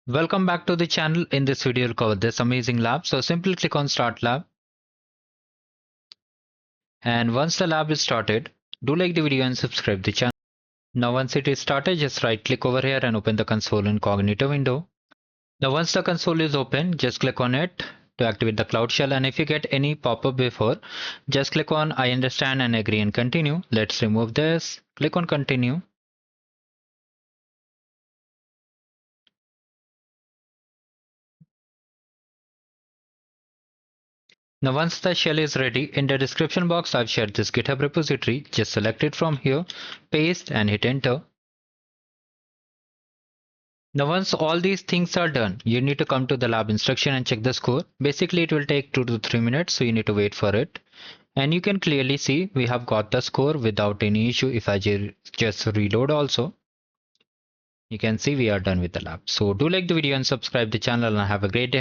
Welcome back to the channel. In this video, we'll cover this amazing lab. So simply click on Start Lab. And once the lab is started, do like the video and subscribe the channel. Now once it is started, just right click over here and open the console incognito window. Now once the console is open, just click on it to activate the Cloud Shell. And if you get any pop-up before, just click on I understand and agree and continue. Let's remove this. Click on continue. Now once the shell is ready, in the description box I've shared this GitHub repository. Just select it from here, paste and hit enter. Now once all these things are done, you need to come to the lab instruction and check the score. Basically it will take 2 to 3 minutes, so you need to wait for it. And you can clearly see we have got the score without any issue. If I just reload also, you can see we are done with the lab. So do like the video and subscribe the channel and have a great day.